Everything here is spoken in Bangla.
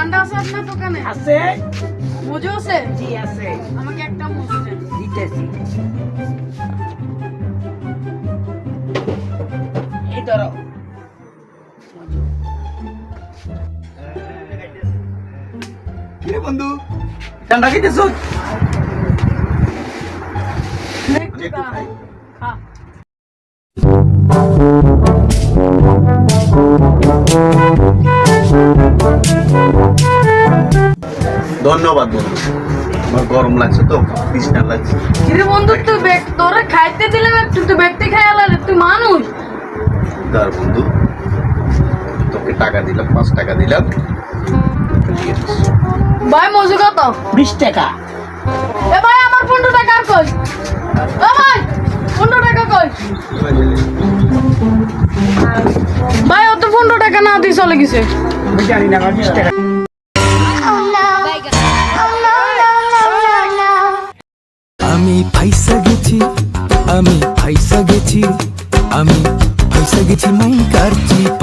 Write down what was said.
ঠান্ডা আছে আপনার দোকানে? আছে। মজু আছে? জি আছে। আমাকে একটা মজু দেন। দিতেছি। এই ধরো। কিরে বন্ধু ঠান্ডা খাইতেছো? একটু খা। খা। ধন্যবাদ বন্ধু, আমার গরম লাগছে তো, বিছনা লাগছে। কিরে বন্ধু তুই ব্যাগ তোরে খাইতে দিলাম একটু, তুই ব্যাগটি খাইয়ালে তুই মানুষ। ধর বন্ধু, তোকে টাকা দিলাম, 5 টাকা দিলাম, দিয়ে দিস। ভাই মজু কত? 20 টাকা। এ ভাই আমার 15 টাকা আর কই? এ ভাই 15 টাকা কই? ভাই ও তো 15 টাকা না দিয়ে চলে গেছে। আমি জানি না, আমার 20 টাকা। আমি ফাইসা গেছি, আমি ফাইসা গেছি, আমি ফাইসা গেছি মাইকার চিত।